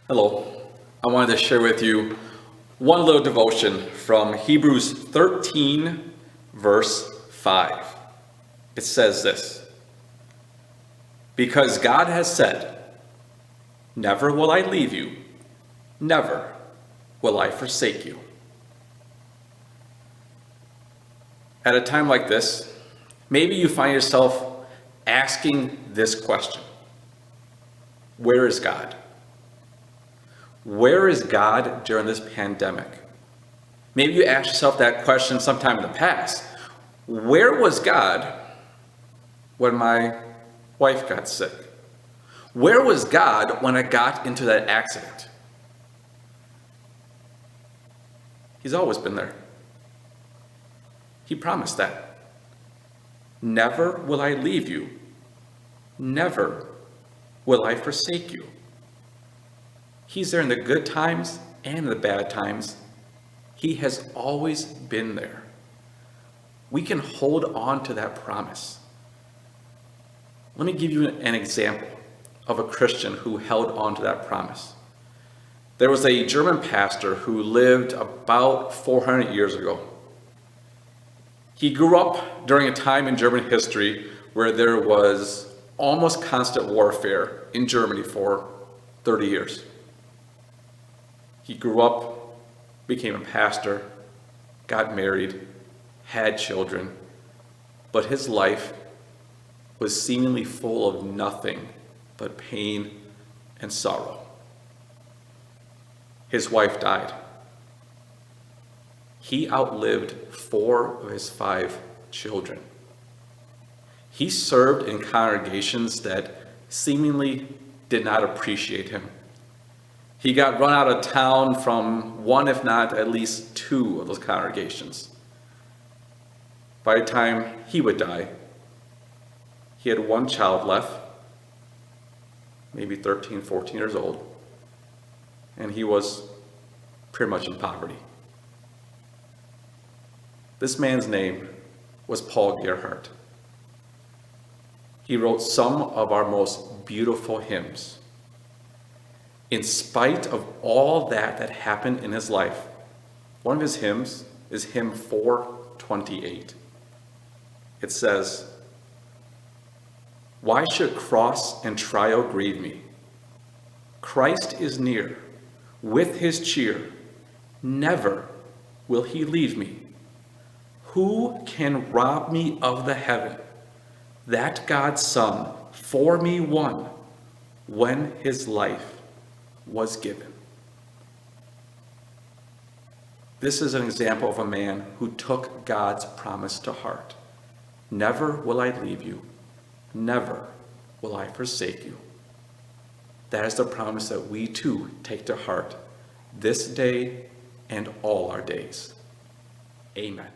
Hello. I wanted to share with you one little devotion from Hebrews 13, verse 5. It says this: Because God has said, "Never will I leave you, never will I forsake you." At a time like this, maybe you find yourself asking this question: Where is God? Where is God during this pandemic? Maybe you asked yourself that question sometime in the past. Where was God when my wife got sick? Where was God when I got into that accident? He's always been there. He promised that. Never will I leave you. Never will I forsake you. He's there in the good times and the bad times. He has always been there. We can hold on to that promise. Let me give you an example of a Christian who held on to that promise. There was a German pastor who lived about 400 years ago. He grew up during a time in German history where there was almost constant warfare in Germany for 30 years. He grew up, became a pastor, got married, had children, but his life was seemingly full of nothing but pain and sorrow. His wife died. He outlived 4 of his 5 children. He served in congregations that seemingly did not appreciate him. He got run out of town from one, if not at least 2 of those congregations. By the time he would die, he had 1 child left, maybe 13, 14 years old, and he was pretty much in poverty. This man's name was Paul Gerhardt. He wrote some of our most beautiful hymns. In spite of all that happened in his life, one of his hymns is hymn 428. It says, "Why should cross and trial grieve me? Christ is near, with his cheer. Never will he leave me. Who can rob me of the heaven that God's Son for me won when his life was given?" This is an example of a man who took God's promise to heart. Never will I leave you. Never will I forsake you. That is the promise that we too take to heart this day and all our days. Amen.